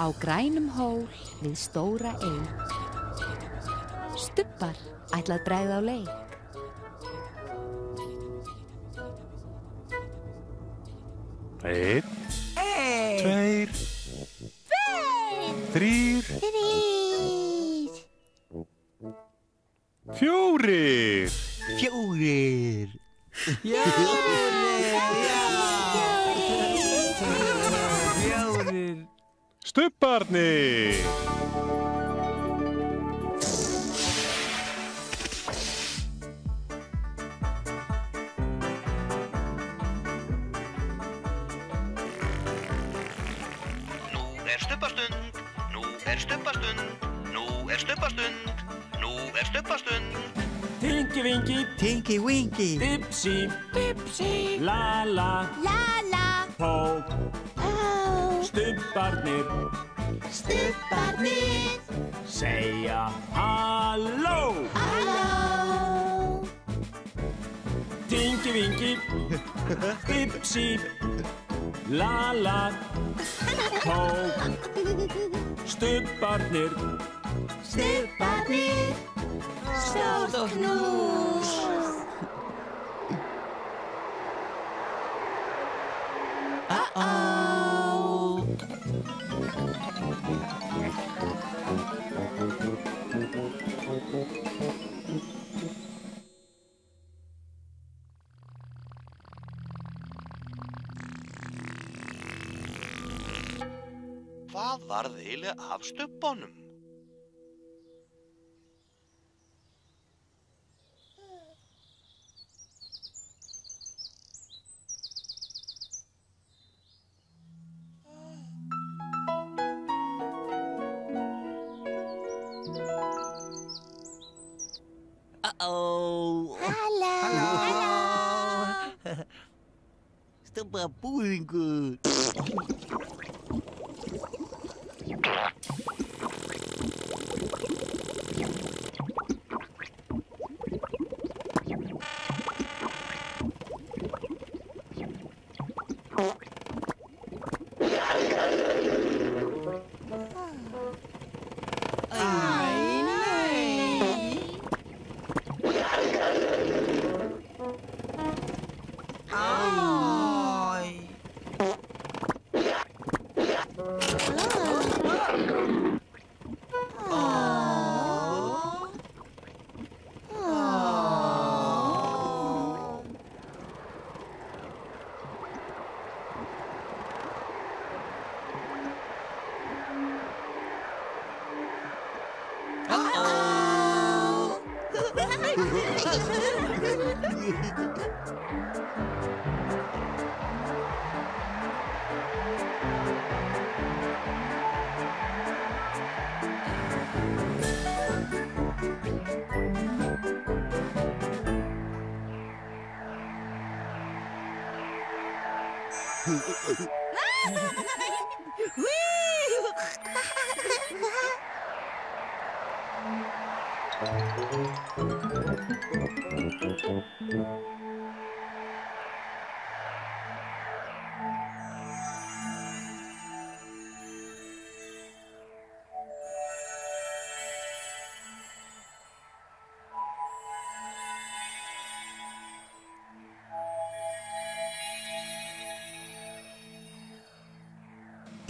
Á grænum hól við stóra eik. Stubbar ætla að bregða á leik. Einn, tveir, þrír, fjórir. Fjórir. Fjórir. Stubbarnir. Stubbastund, nú er stubbastund, nú er stubbastund, nú er stubbastund. Tinky Winky, Tinky Winky, Dipsy, Dipsy, Lala, Lala, Pó, Pó, Stubbarnir, Stubbarnir, segja halló. halló. Tinky Winky, Dipsy, Lala, Pó, Stubbarnir, Stubbarnir, stórt knús. Hvað varð eiginlega af stubbanum? Halló. Stubbabúðingur.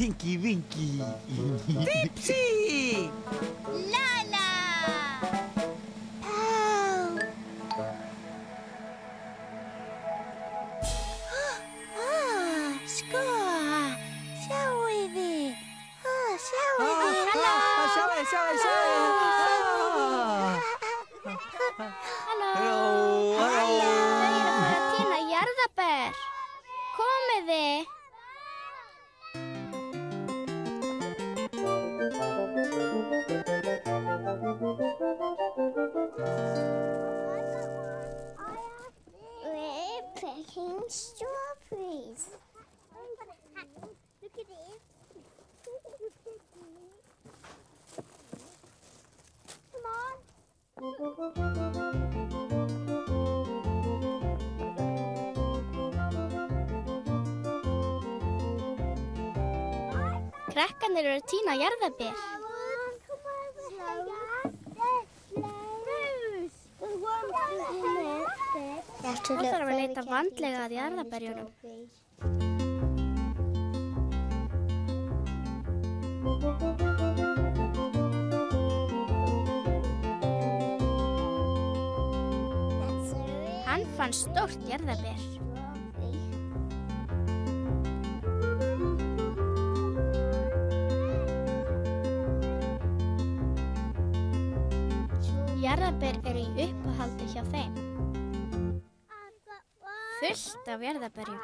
Tinky Winky, Dipsy, Lala, Pó. Sko, sjáið þið. Sjáið þið. Halló. Þau eru að fara að tína jarðarber. Komið þið. We're picking strawberries. Look at this. Come on. Krakkarnir eru að tína jarðarber. Þá þarf að leita vandlega að jarðarberjunum. Hann fann stórt jarðarber. Jarðarber eru í uppáhaldi hjá þeim. Fullt af jarðarberjum.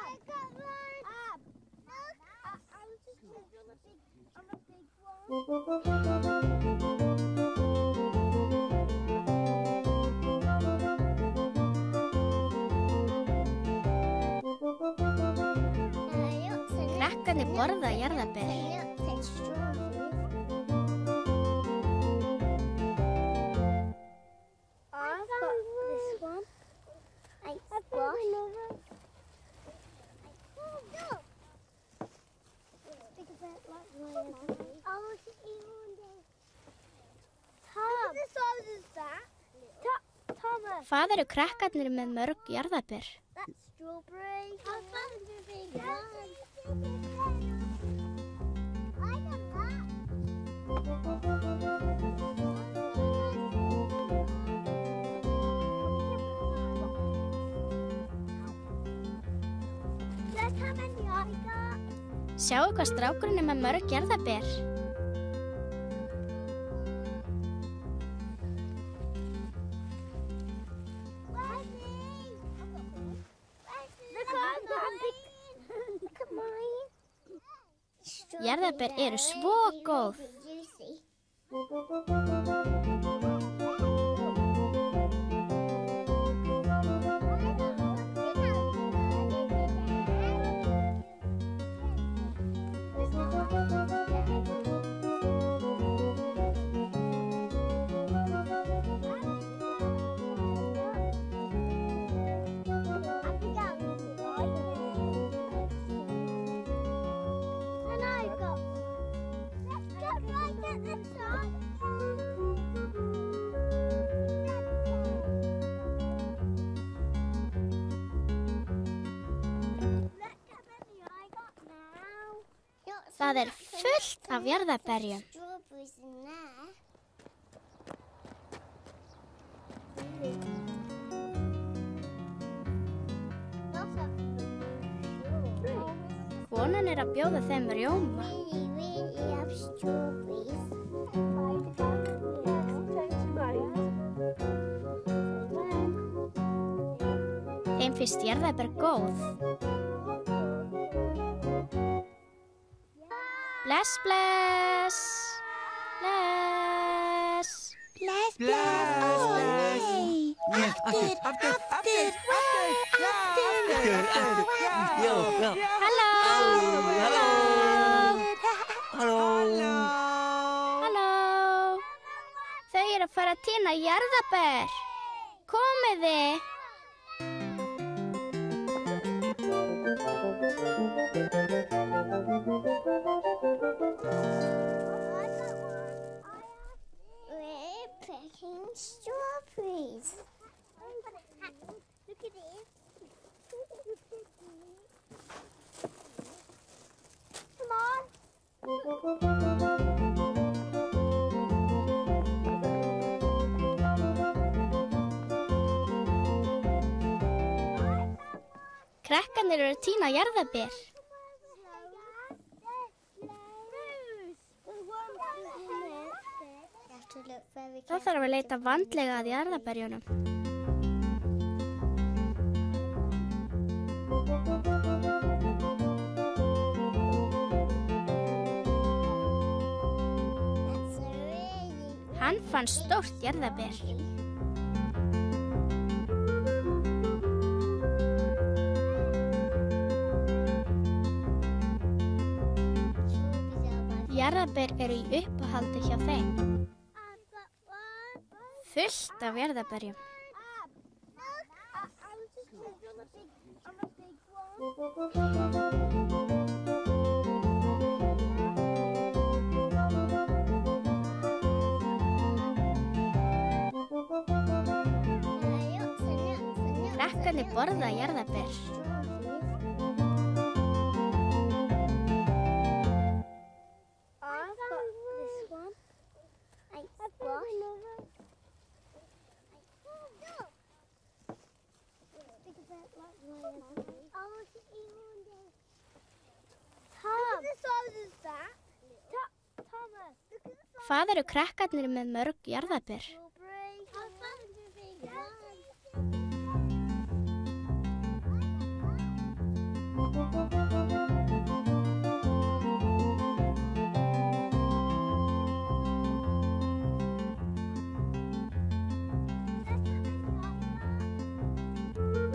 Krakkarnir borða jarðarber. Hvað eru krakkarnir með mörg jarðarber? Sjáu hvað strákurinn er með mörg jarðarber. Jarðarber eru svo góð. Það er fullt af jarðarberjum. Konan er að bjóða þeim rjóma. Þeim finnst jarðarber góð. Bless, bless. Bless. Bless, bless. Oh, nei. Aftur. Halló. Þau eru að fara að tína jarðarber. Komiði. We're picking strawberries. Look at this. Come on. Krakkarnir eru að tína jarðarber. Þá þarf að leita vandlega að jarðarberjunum. Hann fann stórt jarðarber. Jarðarber eru í uppáhaldi hjá þeim. Fullt af jarðarberjum. krakkarnir borða jarðarber? Hvað eru krakkarnir með mörg jarðarber?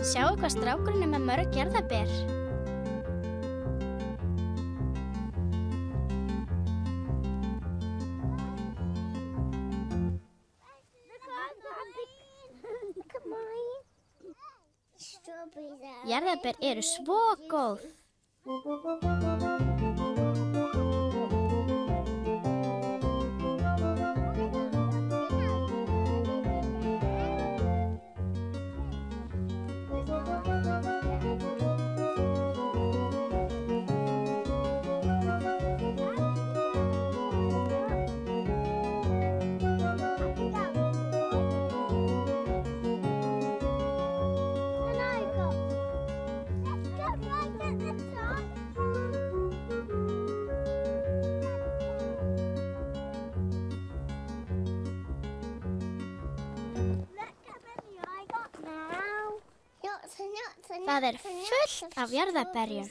Sjáu hvað strákurinn er með mörg jarðarber. Jarðarber eru svo góð. Það er fullt af jarðarberjum.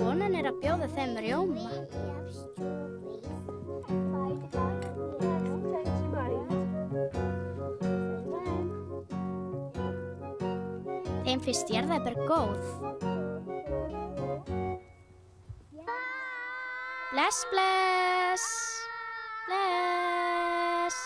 Konan er að bjóða þeim rjóma. Þeim finnst jarðarber góð. Bless, bless, bless.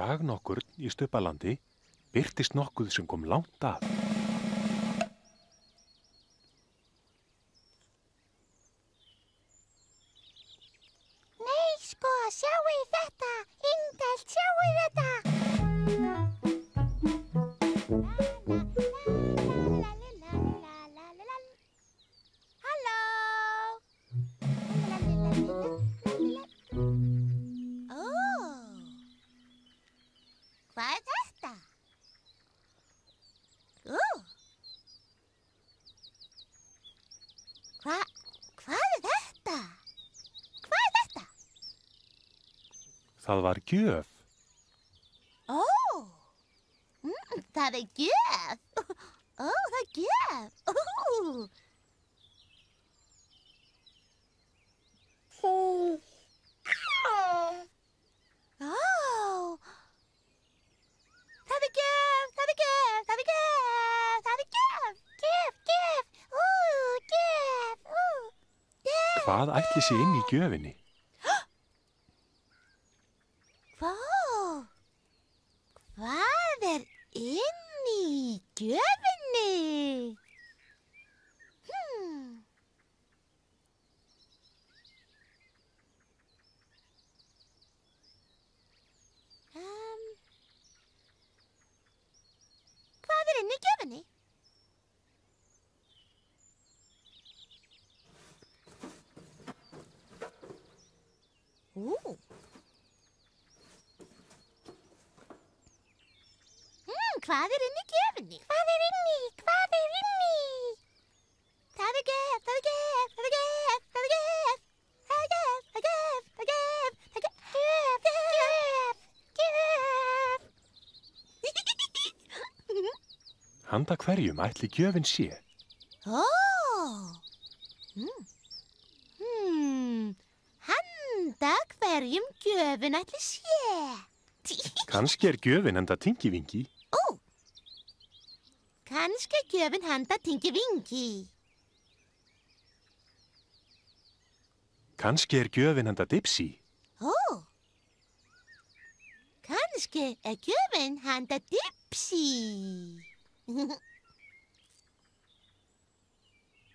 Dag nokkurn í Stubbalandi birtist nokkuð sem kom langt að. Nei, sko, sjáu þetta! Indælt, sjáu þetta! Halló! Hvað er þetta? Hvað er þetta? Hvað er þetta? Það var gjöf. Það er gjöf. Það er gjöf. Það er gjöf, það er gjöf, það er gjöf, það er gjöf, gjöf, gjöf, gjöf, gjöf. Hvað ætli sé inn í gjöfinni? Hvað er inn í gjöfinni? Hvað er inn í gjöfinni? Hvað er inn í gjöfinni? Hvað er inni? Hvað er inni? Það er gjöf, það er gjöf, það er gjöf, það er gjöf. Það er gjöf, það er gjöf, það er gjöf, það er gjöf, gjöf. Handa hverjum ætli gjöfin sé? Handa hverjum gjöfin ætli sé? Kannski er gjöfin handa Tingi-Vingi. Kannski er gjöfin handa Tingi-Vingi. Kannski er gjöfin handa Dipsy. Kannski er gjöfin handa Dipsy.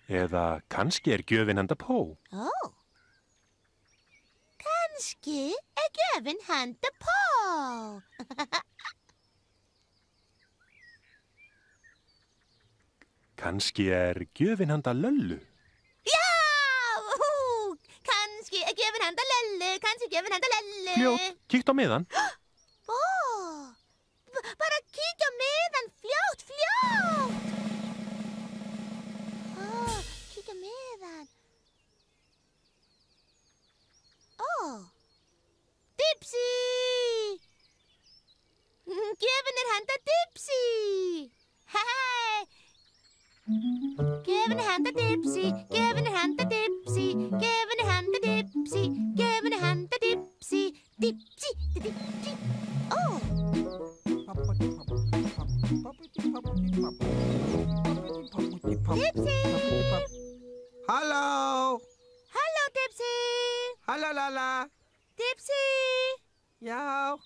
Eða kannski er gjöfin handa Pó. Kannski er gjöfin handa Pó. Kannski er gjöfin handa Löllu. Já! Kannski er gjöfin handa Löllu. Kannski er gjöfin handa Löllu. Fljótt, kíkt á miðan. Bara kíkja á miðan. Fljótt, fljótt. Kíkja á miðan. Dipsy! Gjöfin er handa Dipsy. Hei! Gjöfin er handa Dipsy. Gjöfin er handa Dipsy. Gjöfin er handa Dipsy. Gjöfin er handa Dipsy. Dipsy, Dipsy. Dipsy! Halló! Halló, Dipsy! Halló, Lala! Dipsy! Já,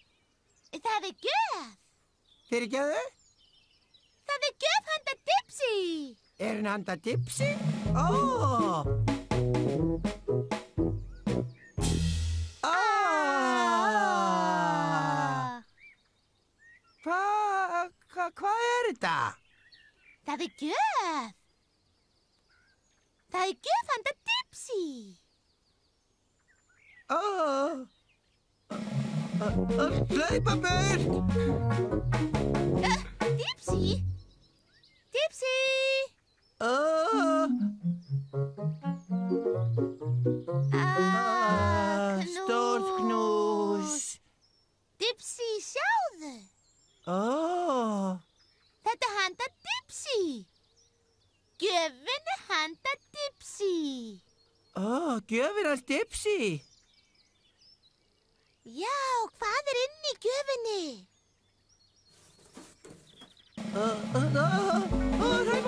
Það er gjöf! fyrirgefðu? Það er gjöf handa Dipsy! Er hann handa Dipsy? Hvað er þetta? Það er gjöf! Það er gjöf handa Dipsy! Hlaupa burt! Dipsy? Dipsy? Stórt knús! Dipsy, sjáðu! Þetta er handa Dipsy! Gjöfin er handa Dipsy! Gjöfin hans Dipsy! Já, hvað er inn í gjöfinni? Hlaupa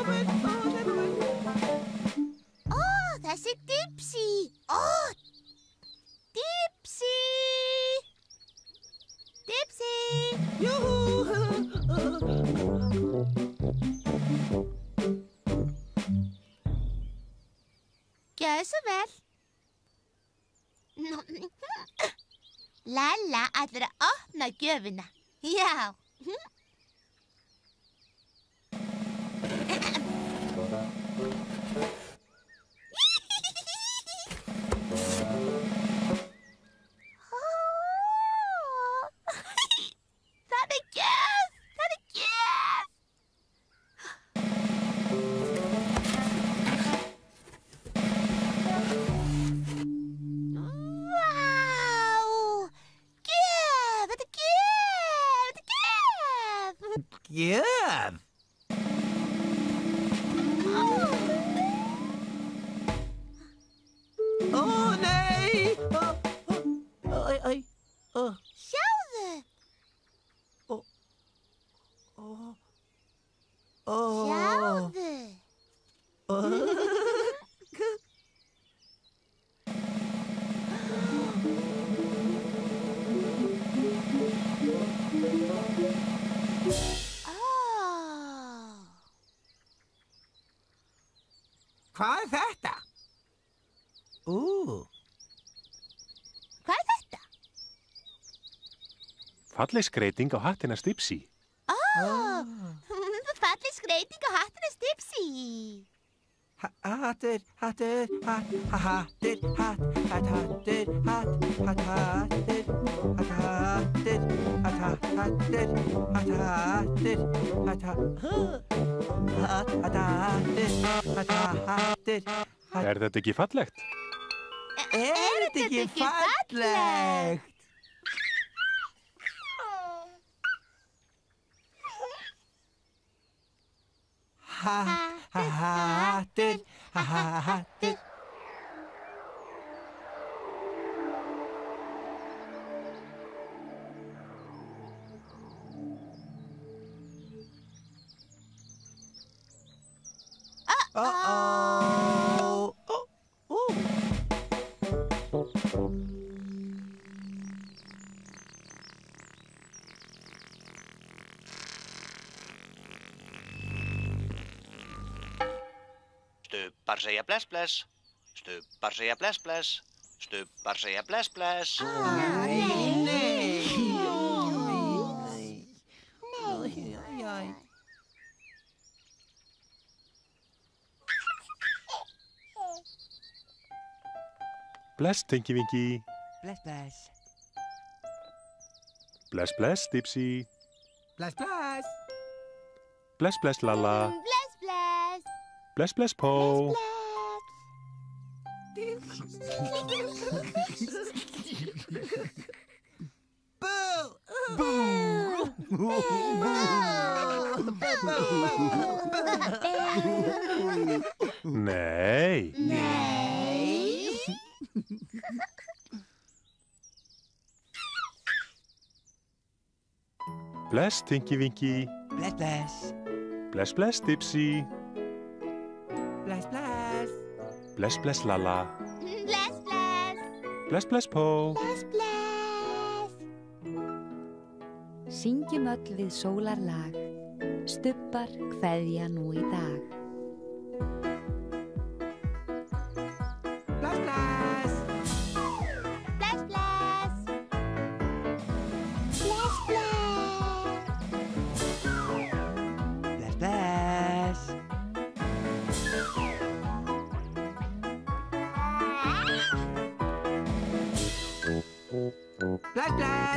burt! Þessi Dipsy! Dipsy! Dipsy! Júhú! Gjörðu svo vel. Lalla ætlar að opna gjöfina. Já. Það er gjöf! Það er gjöf! Gjöf! Ó, nei! Sjáðu. Sjáðu. Hvað þetta? Hvað þetta? Falleg skreyting á hattina Dipsy. Falleg skreyting á hattina Dipsy. Hattur, hattur, hatt, hattur, hatt, hattur, hatt, hattur, hattur, Er þetta ekki fallegt? Er þetta ekki fallegt? Hattur, hattur. Stubbar segja bless bless. Stubbar segja bless bless. Stubbar segja bless bless. Bless, Tinky Winky. Bless, bless. Bless, bless, Dipsy. Bless, bless. Bless, bless, Lala. Bless, bless. Bless, bless, Po. Nei. Bless, Tinky Winky. Bless, bless. Bless, bless, Dipsy. Bless, bless. Bless, bless, Lala. Bless, bless. Bless, bless, Po. Bless, bless. Syngjum öll við sólarlag, stubbar kveðja nú í dag. Bless, bless. Bless, bless. Bless, bless. Bless, bless. Bless, bless.